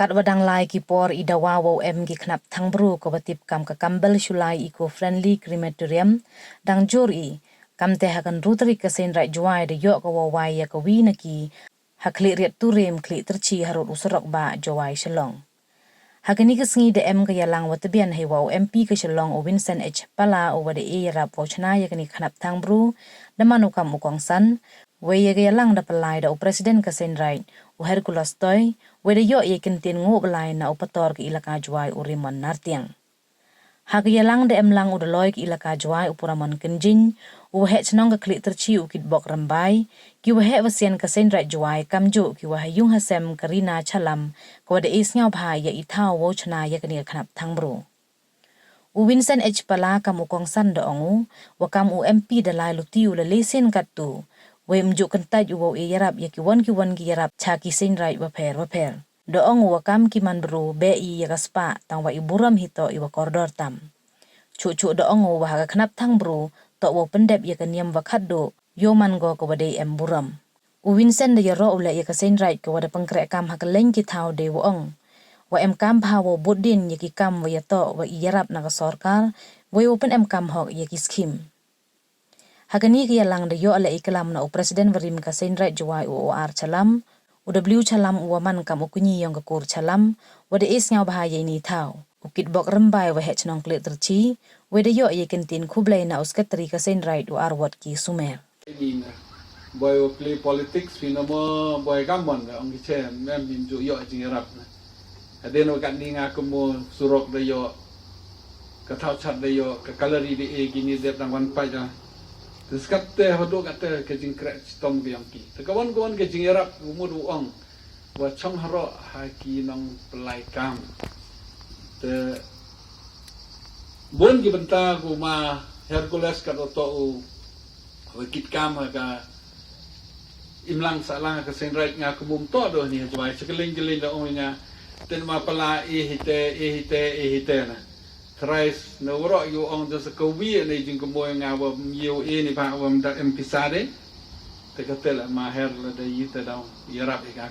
Kat wadang lai ki por idawa wo ki Khnap Thang bru ko batip kam ka kambel shulai eco-friendly crematorium dang jori kam te hakan rutri ka Seiñraij Jowai de yok ko wai ya kawi naki hakli Riat Turiem kli terci harut usurok ba Jowai shalong. Hakani ka sngi de ka yalang watabian hewa MP ka shalong o Vincent H. Pala o wade yarap wachna yakani Khnap Thang bru da manukam ukong san we ya yalang da palai da o presiden ka Seiñraij o Hercules toy we de yok yakin tin ngo balai na upator ka ilaka Jowai o rimon nartiang. Hak yalang de lang o daloy ka ilaka Jowai o puramon kenjin o het nong ka kli terci o kitbok rambai ki wa het wasian ka Seiñraij Jowai kamjo ki wa yung hasem karina chalam ko wade isngaw bha ya ithau wo chna yakani Khnap Thang bru. U Vincent H. Pala kam ukong san da ongu wa kam u MP da lai lutiu la lesen katu we mjuk kentaj u yarap ya ki wan ki yarap cha ki Seiñraij wa pher do ongu wa kam ki man bru be ya kaspa tang wa iburam hito i wa kordor tam chu do ongu wa ka Khnap Thang bru to wo pendep ya kaniam wa khaddo yo man go ko wade buram u Vincent da yaro ule ya ka Seiñraij ko wada pengkrek kam ha keleng ki thau de wo ong wa kam bha wo bodin ya ki kam wa ya to wa yarap na ka sarkar we open kam hok ya ki skim. Hagani ki yalang de yo ala iklam na o presiden varim ka Seiñraij Jowai o ar chalam o w chalam o man kam ukunyi yang ka kur chalam wade isngaw bahaya ini tau o kitbok rembai wa het nong klit terci we de yo ye kentin khublai na uskatri ka Seiñraij o ar wat ki sumer boy play politics finamo boy gamon ong che mem bin ju yo jing rap adeno kan ni nga kumo surok de yo ka thau chat de yo ka gallery de e gini de dang wan pa ja skatte hodo kate ke jing krek stom ge yang ki te kawan ke jing rap umur uang wa chong haro ha ki nong pelai kam te bon ki benta ku ma Hercules ka to wa kit kam ka imlang salang ka Seiñraij nga kumum to do ni Jowai sekeling da ongnya ten ma pala hite na Trais na wuro yu ong da sa kawi na jing kumoy nga wa yu ni pa wa da empisade te katela ma her la da yita daw yarap